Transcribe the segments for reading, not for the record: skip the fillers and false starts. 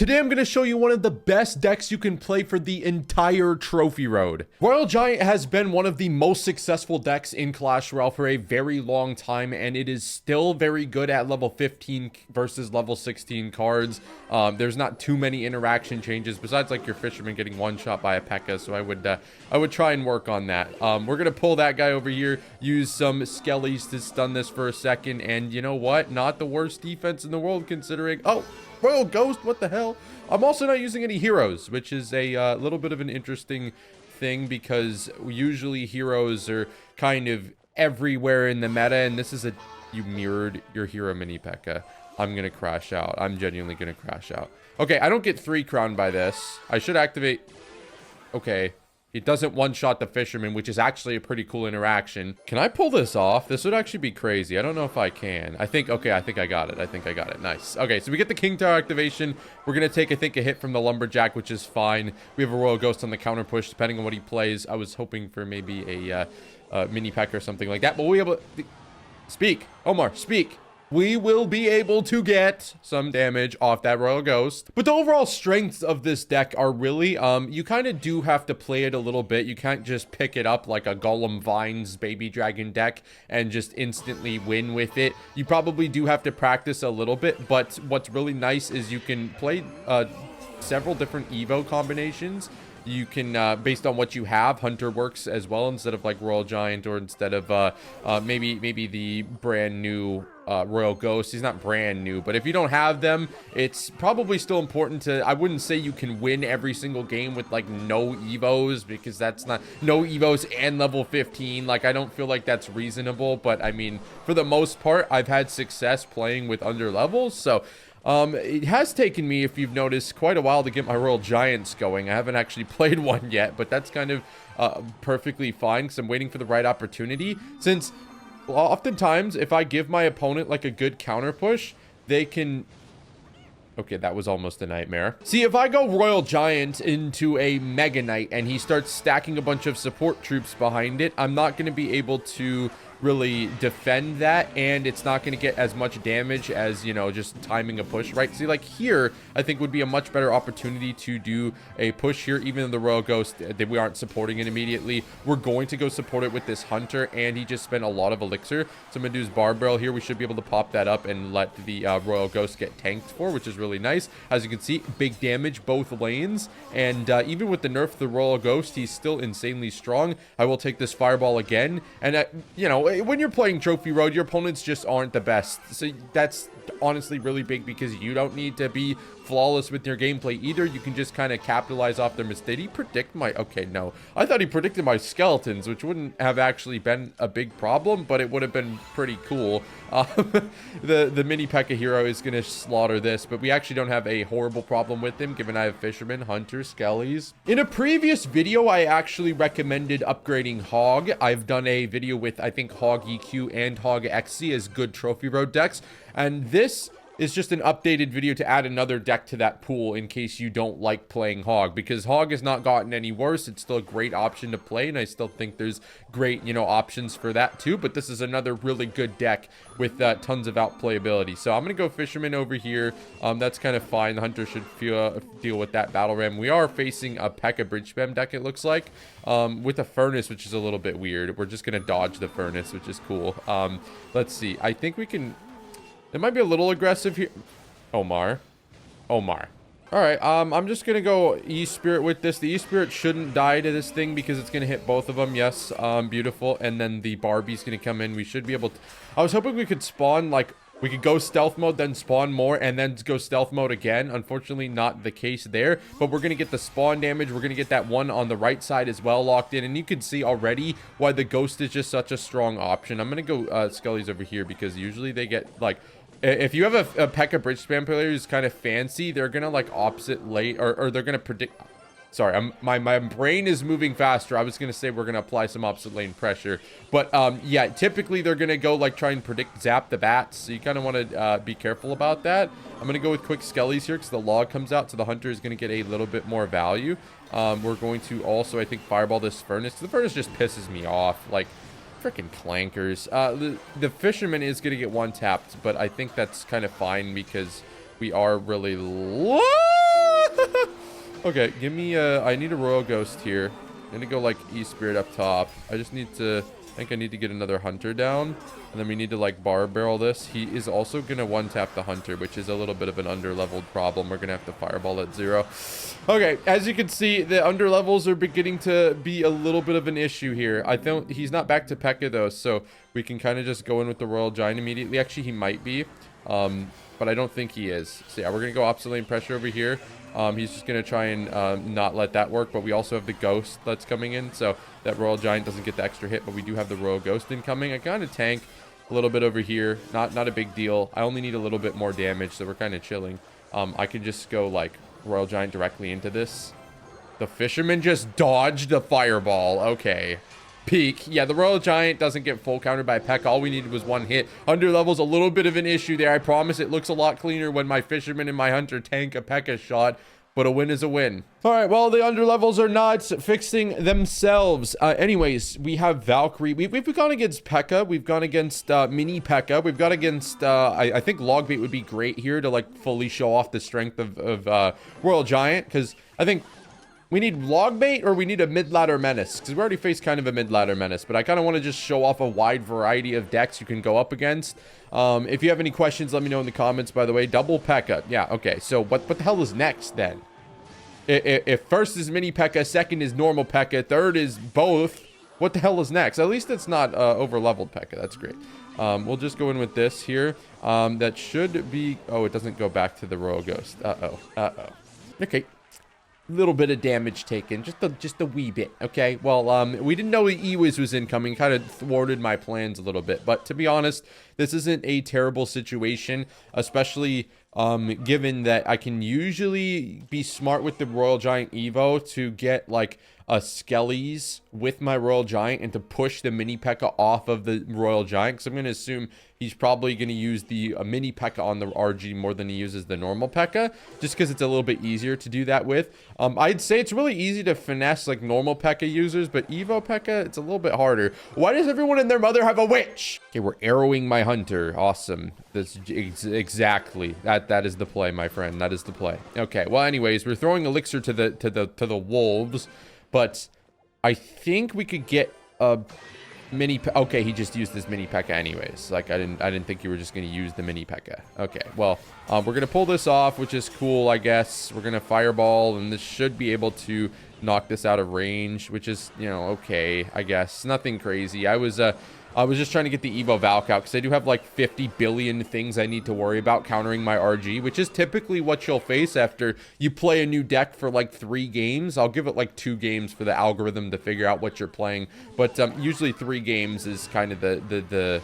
Today I'm going to show you one of the best decks you can play for the entire Trophy Road. Royal Giant has been one of the most successful decks in Clash Royale for a very long time, and it is still very good at level 15 versus level 16 cards. There's not too many interaction changes besides like your Fisherman getting one shot by a P.E.K.K.A, so I would try and work on that. We're going to pull that guy over here, use some Skellies to stun this for a second, and you know what? Not the worst defense in the world considering... Oh! Royal Ghost, what the hell? I'm also not using any heroes, which is a little bit of an interesting thing because usually heroes are kind of everywhere in the meta, and this is you mirrored your hero mini P.E.K.K.A. I'm gonna crash out. I'm genuinely gonna crash out. Okay, I don't get 3 crown by this. I should activate... Okay. It doesn't one-shot the Fisherman, which is actually a pretty cool interaction. Can I pull this off? This would actually be crazy. I don't know if I can. Okay, I think I got it. I think I got it. Nice. Okay, so we get the King Tower activation. We're going to take, I think, a hit from the Lumberjack, which is fine. We have a Royal Ghost on the counter push, depending on what he plays. I was hoping for maybe a mini P.E.K.K.A or something like that, but we'll be able to... Speak. Omar, speak. We will be able to get some damage off that Royal Ghost. But the overall strengths of this deck are really, you kind of do have to play it a little bit. You can't just pick it up like a Golem Vines Baby Dragon deck and just instantly win with it. You probably do have to practice a little bit, but what's really nice is you can play several different Evo combinations. You can, based on what you have, Hunter works as well instead of like Royal Giant or instead of maybe the brand new Royal Ghost. He's not brand new, but if you don't have them, it's probably still important to... I wouldn't say you can win every single game with like no Evos, because that's not... No Evos and level 15. Like, I don't feel like that's reasonable, but I mean, for the most part, I've had success playing with under levels, so... it has taken me, if you've noticed, quite a while to get my Royal Giants going. I haven't actually played one yet, but that's kind of perfectly fine because I'm waiting for the right opportunity. Since oftentimes, if I give my opponent like a good counter push, they can... Okay, that was almost a nightmare. See, if I go Royal Giant into a Mega Knight and he starts stacking a bunch of support troops behind it, I'm not going to be able to really defend that, and it's not going to get as much damage as, you know, just timing a push, right? See, like here, I think would be a much better opportunity to do a push here, even though the Royal Ghost, we aren't supporting it immediately. We're going to go support it with this Hunter, and he just spent a lot of elixir. So I'm going to do his Barbell here. We should be able to pop that up and let the Royal Ghost get tanked for, which is really nice. As you can see, big damage both lanes, and even with the nerf of the Royal Ghost, he's still insanely strong. I will take this Fireball again, and you know, when you're playing Trophy Road, your opponents just aren't the best. So that's honestly really big because you don't need to be flawless with your gameplay either. You can just kind of capitalize off their mistakes. Did he predict my... Okay, no. I thought he predicted my skeletons, which wouldn't have actually been a big problem, but it would have been pretty cool. The mini P.E.K.K.A hero is going to slaughter this, but we actually don't have a horrible problem with him, given I have Fisherman, Hunter, Skellies. In a previous video, I actually recommended upgrading Hog. I've done a video with, I think, Hog EQ and Hog XC as good Trophy Road decks, and this is just an updated video to add another deck to that pool in case you don't like playing Hog, because Hog has not gotten any worse. It's still a great option to play, and I still think there's great, you know, options for that too, but this is another really good deck with tons of outplayability. So I'm gonna go Fisherman over here. That's kind of fine. The Hunter should deal with that Battle Ram. We are facing a P.E.K.K.A bridge spam deck, it looks like, with a Furnace, which is a little bit weird. We're just gonna dodge the Furnace, which is cool. Let's see. I think we can... It might be a little aggressive here. Omar. All right, I'm just going to go E-Spirit with this. The E-Spirit shouldn't die to this thing because it's going to hit both of them. Yes, beautiful. And then the Barbie's going to come in. We should be able to... I was hoping we could spawn, like... We could go stealth mode, then spawn more, and then go stealth mode again. Unfortunately, not the case there. But we're going to get the spawn damage. We're going to get that one on the right side as well locked in. And you can see already why the Ghost is just such a strong option. I'm going to go Skellies over here because usually they get, like... If you have a P.E.K.K.A bridge spam player who's kind of fancy, they're gonna like opposite late, or they're gonna predict... Sorry, my brain is moving faster. I was gonna say we're gonna apply some opposite lane pressure, but yeah, typically they're gonna go like try and predict zap the bats, so you kind of want to be careful about that. I'm gonna go with quick Skellies here because the log comes out, so the Hunter is gonna get a little bit more value. We're going to also, I think, Fireball this Furnace. The Furnace just pisses me off, like... Freaking clankers. The Fisherman is going to get one tapped, but I think that's kind of fine because we are really low. Okay, give me I need a Royal Ghost here. I'm gonna go like E-Spirit up top. I just need to, I think I need to get another Hunter down. And then we need to like bar barrel this. He is also gonna one-tap the Hunter, which is a little bit of an under-leveled problem. We're gonna have to Fireball at 0. Okay, as you can see, the under-levels are beginning to be a little bit of an issue here. I think he's not back to P.E.K.K.A though, so we can kind of just go in with the Royal Giant immediately. Actually, he might be, but I don't think he is. So yeah, we're gonna go opposite lane pressure over here. He's just going to try and not let that work, but we also have the Ghost that's coming in, so that Royal Giant doesn't get the extra hit, but we do have the Royal Ghost incoming. I kind of tank a little bit over here. Not a big deal. I only need a little bit more damage, so we're kind of chilling. I could just go, like, Royal Giant directly into this. The Fisherman just dodged a Fireball. Okay. Peak. Yeah, the Royal Giant doesn't get full countered by P.E.K.K.A. All we needed was one hit. Under level's a little bit of an issue there. I promise it looks a lot cleaner when my Fisherman and my Hunter tank a P.E.K.K.A shot. But a win is a win. All right, well, the under levels are not fixing themselves. Anyways, we have Valkyrie. We've gone against P.E.K.K.A. We've gone against mini P.E.K.K.A. We've gone against, I think Logbait would be great here to, like, fully show off the strength of Royal Giant. Because I think we need Logbait or we need a mid-ladder menace. Because we already faced kind of a mid-ladder menace. But I kind of want to just show off a wide variety of decks you can go up against. If you have any questions, let me know in the comments, by the way. Double P.E.K.K.A. Yeah, okay. So what the hell is next then? If first is mini P.E.K.K.A, second is normal P.E.K.K.A, third is both, what the hell is next? At least it's not over-leveled P.E.K.K.A. That's great. We'll just go in with this here. That should be... Oh, it doesn't go back to the Royal Ghost. Okay. Little bit of damage taken, just a wee bit. Okay, well, we didn't know the Ewiz was incoming, kind of thwarted my plans a little bit, but to be honest, this isn't a terrible situation, especially given that I can usually be smart with the Royal Giant Evo to get like a Skellies with my Royal Giant and to push the mini P.E.K.K.A off of the Royal Giant, because I'm going to assume he's probably going to use the mini P.E.K.K.A on the RG more than he uses the normal P.E.K.K.A, just because it's a little bit easier to do that with. I'd say it's really easy to finesse like normal P.E.K.K.A users, but Evo P.E.K.K.A, it's a little bit harder. Why does everyone and their mother have a witch? Okay, we're arrowing my Hunter. Awesome. That's exactly that is the play, my friend. That is the play. Okay, well, anyways, we're throwing elixir to the wolves, but I think we could get a mini... Okay, he just used this mini P.E.K.K.A anyways. Like, I didn't think you were just going to use the mini P.E.K.K.A. Okay, well, we're going to pull this off, which is cool, I guess. We're going to Fireball, and this should be able to knock this out of range, which is, you know, okay, I guess. Nothing crazy. I was just trying to get the Evo Valk out because I do have like 50 billion things I need to worry about countering my RG, which is typically what you'll face after you play a new deck for like 3 games. I'll give it like 2 games for the algorithm to figure out what you're playing, but usually 3 games is kind of the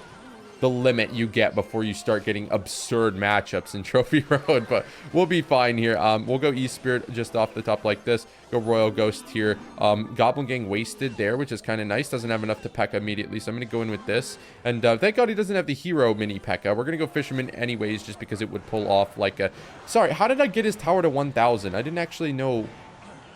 limit you get before you start getting absurd matchups in Trophy Road, but we'll be fine here. We'll go E-Spirit just off the top like this. Go Royal Ghost here. Goblin Gang wasted there, which is kind of nice. Doesn't have enough to P.E.K.K.A immediately, so I'm going to go in with this. And thank God he doesn't have the hero mini P.E.K.K.A. We're going to go Fisherman anyways, just because it would pull off like a... Sorry, how did I get his tower to 1,000? I didn't actually know...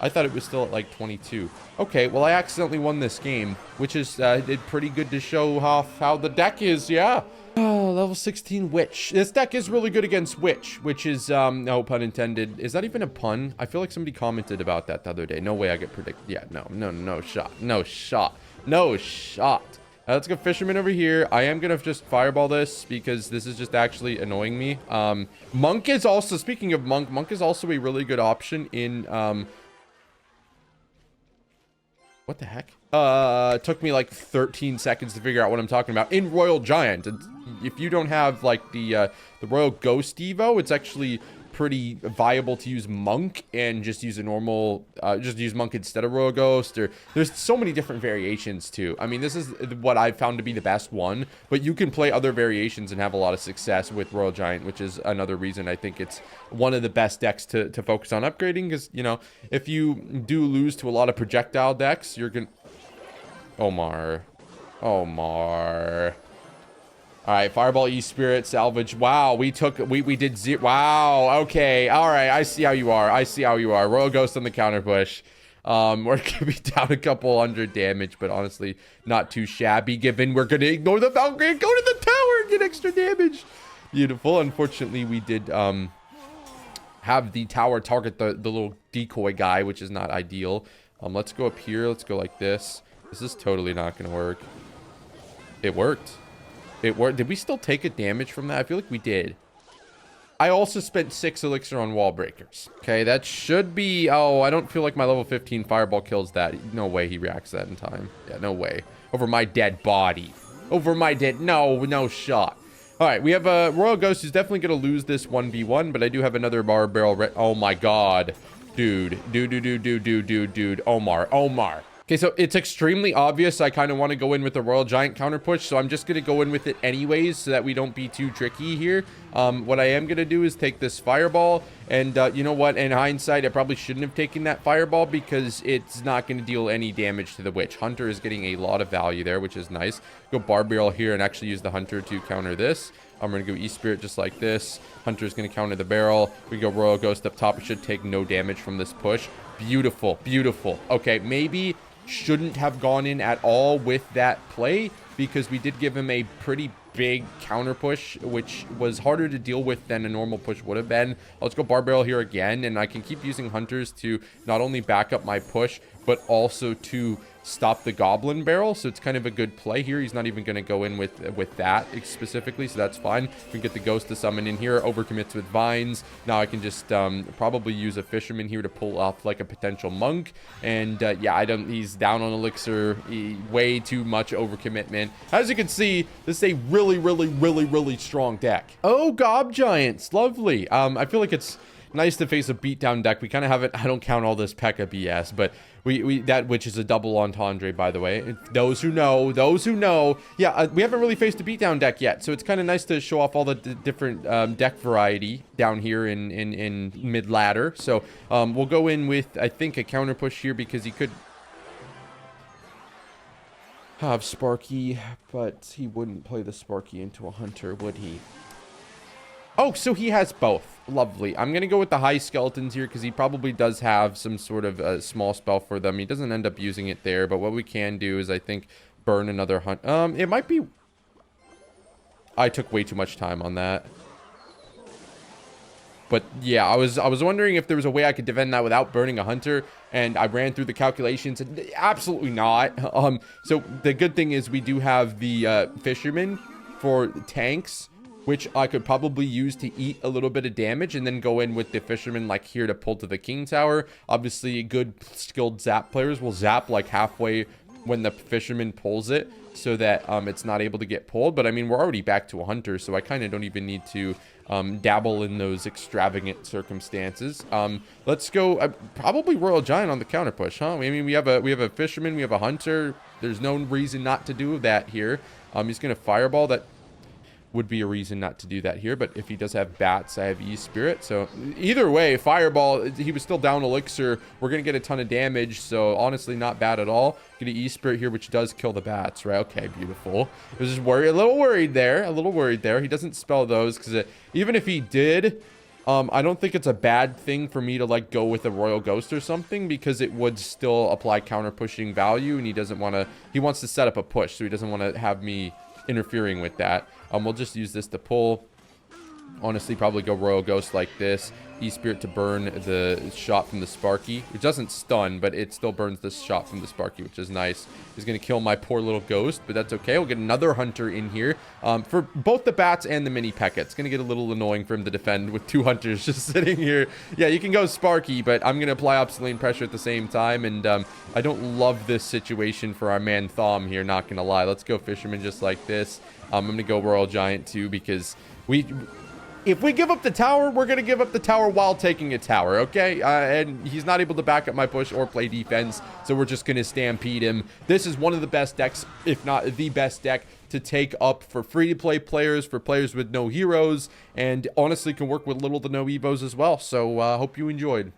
I thought it was still at like 22. Okay, well, I accidentally won this game, which is did pretty good to show off how the deck is, yeah. Oh, level 16 Witch. This deck is really good against Witch, which is, no pun intended. Is that even a pun? I feel like somebody commented about that the other day. No way I get predicted. Yeah, no shot. No shot. No shot. Let's go Fisherman over here. I am going to just Fireball this because this is just actually annoying me. Monk is also, speaking of Monk, Monk is also a really good option in, what the heck? It took me like 13 seconds to figure out what I'm talking about. In Royal Giant, if you don't have like the Royal Ghost Evo, it's actually pretty viable to use Monk and just use a normal, just use Monk instead of Royal Ghost. Or there's so many different variations too. I mean, this is what I've found to be the best one, but you can play other variations and have a lot of success with Royal Giant, which is another reason I think it's one of the best decks to focus on upgrading. Because, you know, if you do lose to a lot of projectile decks, you're gonna... Omar. All right, Fireball, E-Spirit, Salvage. Wow, we did 0. Wow, okay. All right, I see how you are. Royal Ghost on the counter push. We're going to be down a couple hundred damage, but honestly, not too shabby, given we're going to ignore the Valkyrie and go to the tower and get extra damage. Beautiful. Unfortunately, we did have the tower target the little decoy guy, which is not ideal. Let's go up here. Let's go like this. This is totally not going to work. It worked. It worked. Did we still take a damage from that? I feel like we did. I also spent 6 elixir on wall breakers. Okay, that should be... Oh, I don't feel like my level 15 fireball kills that. No way he reacts that in time. Yeah, no way. Over my dead body. Over my dead... No shot. All right, we have a Royal Ghost who's definitely going to lose this 1v1, but I do have another bar barrel... Oh my god. Dude. Omar. Okay, so it's extremely obvious I kind of want to go in with the Royal Giant counter push, so I'm just going to go in with it anyways so that we don't be too tricky here. What I am going to do is take this Fireball, and you know what? In hindsight, I probably shouldn't have taken that Fireball because it's not going to deal any damage to the Witch. Hunter is getting a lot of value there, which is nice. Go Bar Barrel here and actually use the Hunter to counter this. I'm going to go E-Spirit just like this. Hunter's going to counter the barrel. We go Royal Ghost up top. It should take no damage from this push. Beautiful. Okay, maybe... shouldn't have gone in at all with that play because we did give him a pretty big counter push, which was harder to deal with than a normal push would have been. Let's go Bar Barrel here again, and I can keep using Hunters to not only back up my push, but also to stop the Goblin Barrel. So it's kind of a good play here. He's not even going to go in with that specifically, so that's fine. We can get the Ghost to summon in here, overcommits with Vines. Now I can just probably use a Fisherman here to pull off like a potential Monk. And yeah, he's down on Elixir. Way too much overcommitment. As you can see, this is a really strong deck. Oh, Gob Giants, lovely. I feel like it's nice to face a beatdown deck. We kind of have it. I don't count all this P.E.K.K.A BS, but that which is a double entendre, by the way. Those who know. Yeah, we haven't really faced a beatdown deck yet, so it's kind of nice to show off all the different deck variety down here in mid ladder. So we'll go in with, I think, a counter push here because he could have Sparky, but he wouldn't play the Sparky into a Hunter, would he? Oh, so he has both. Lovely. I'm going to go with the high skeletons here because he probably does have some sort of small spell for them. He doesn't end up using it there, but what we can do is, I think, burn another hunt. It might be... I took way too much time on that. But yeah, I was wondering if there was a way I could defend that without burning a Hunter, and I ran through the calculations, and absolutely not. So the good thing is we do have the Fisherman for tanks, which I could probably use to eat a little bit of damage and then go in with the Fisherman like here to pull to the King Tower. Obviously, good skilled zap players will zap like halfway when the Fisherman pulls it so that it's not able to get pulled. But I mean, we're already back to a Hunter, so I kind of don't even need to dabble in those extravagant circumstances. Let's go probably Royal Giant on the counter push, huh? I mean, we have a Fisherman, we have a Hunter. There's no reason not to do that here. He's gonna Fireball. That would be a reason not to do that here, but if he does have bats, I have E-Spirit. So either way, Fireball, he was still down Elixir. We're gonna get a ton of damage, so honestly not bad at all. Get an E-Spirit here, which does kill the bats, right? Okay, beautiful. I was just a little worried there. He doesn't spell those because even if he did, I don't think it's a bad thing for me to like go with a Royal Ghost or something, because it would still apply counter pushing value, and he wants to set up a push, so he doesn't want to have me interfering with that. We'll just use this to pull. Honestly, probably go Royal Ghost like this. E-Spirit to burn the shot from the Sparky, which doesn't stun, but it still burns the shot from the Sparky, which is nice. He's going to kill my poor little Ghost, but that's okay. We'll get another Hunter in here for both the bats and the mini P.E.K.K.A. It's going to get a little annoying for him to defend with 2 Hunters just sitting here. Yeah, you can go Sparky, but I'm going to apply Obsolete Pressure at the same time, and I don't love this situation for our man Thom here, not going to lie. Let's go Fisherman just like this. I'm going to go Royal Giant too, because if we give up the tower, we're going to give up the tower while taking a tower, okay? And he's not able to back up my push or play defense, so we're just going to stampede him. This is one of the best decks, if not the best deck, to take up for free-to-play players, for players with no heroes, and honestly can work with little to no evos as well. So hope you enjoyed.